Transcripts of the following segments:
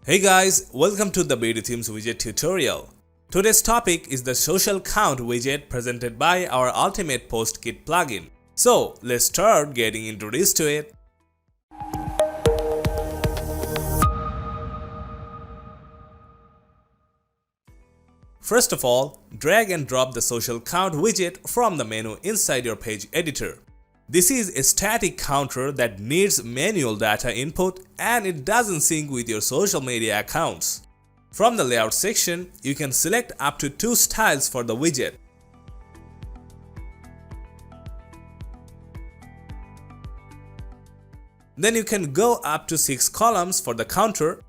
Hey guys, welcome to the BdThemes widget tutorial. Today's topic is the Social Count widget presented by our Ultimate Post Kit plugin. So let's start getting introduced to it. First of all, drag and drop the Social Count widget from the menu inside your page editor. This is a static counter that needs manual data input and it doesn't sync with your social media accounts. From the layout section, you can select up to 2 styles for the widget. Then you can go up to 6 columns for the counter.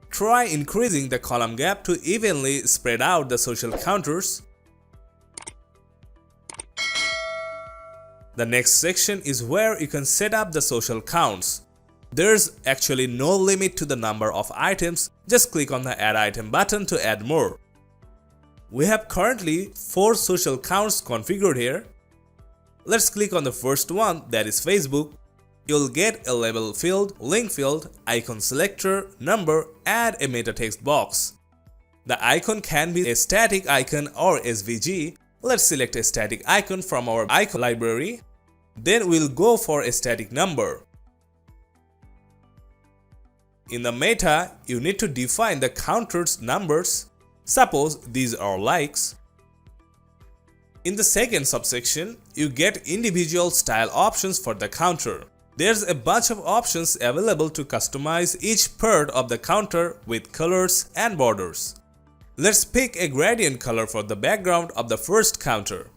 Try increasing the column gap to evenly spread out the social counters. The next section is where you can set up the social counts. There's actually no limit to the number of items, just click on the Add Item button to add more. We have currently 4 social counts configured here. Let's click on the first one, that is Facebook. You'll get a label field, link field, icon selector, number, and a meta text box. The icon can be a static icon or SVG. Let's select a static icon from our icon library. Then we'll go for a static number. In the meta, you need to define the counter's numbers. Suppose these are likes. In the second subsection, you get individual style options for the counter. There's a bunch of options available to customize each part of the counter with colors and borders. Let's pick a gradient color for the background of the first counter.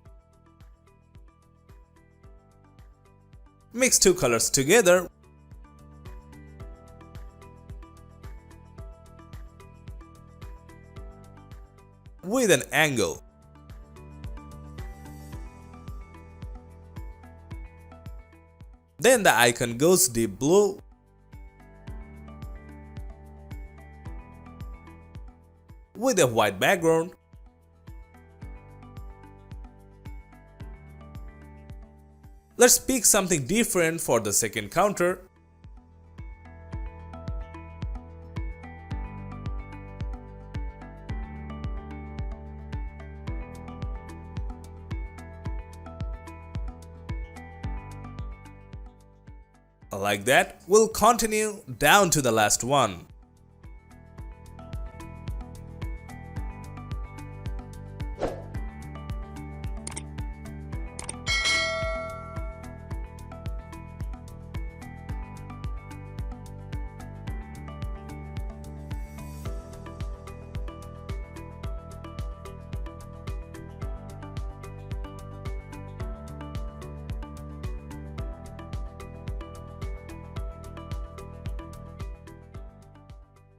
Mix 2 colors together with an angle. Then the icon goes deep blue. With a white background. Let's pick something different for the second counter. Like that, we'll continue down to the last one.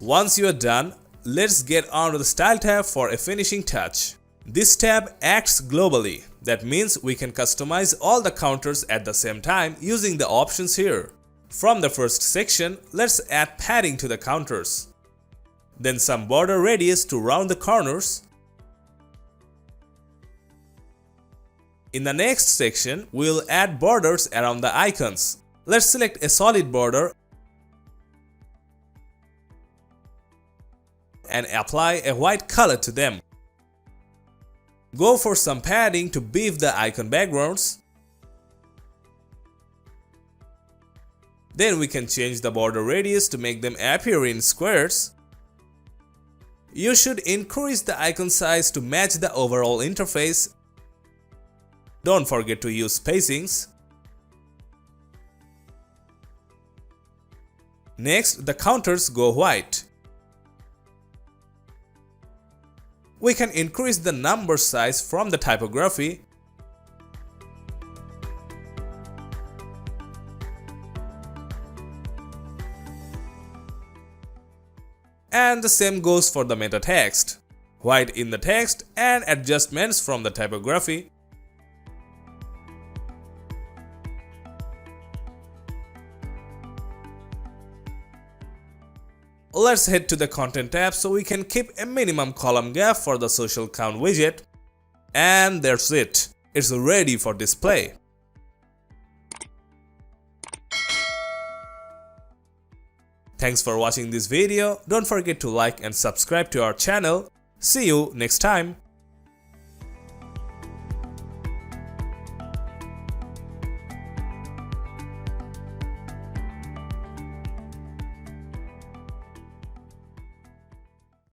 Once you are done, let's get on to the Style tab for a finishing touch. This tab acts globally. That means we can customize all the counters at the same time using the options here. From the first section, let's add padding to the counters. Then some border radius to round the corners. In the next section, we'll add borders around the icons. Let's select a solid border and apply a white color to them. Go for some padding to beef the icon backgrounds. Then we can change the border radius to make them appear in squares. You should increase the icon size to match the overall interface. Don't forget to use spacings. Next, the counters go white. We can increase the number size from the typography. And the same goes for the meta text. White in the text and adjustments from the typography. let's head to the content tab so we can keep a minimum column gap for the social count widget. And that's it. It's ready for display. Thanks for watching this video. Don't forget to like and subscribe to our channel. See you next time.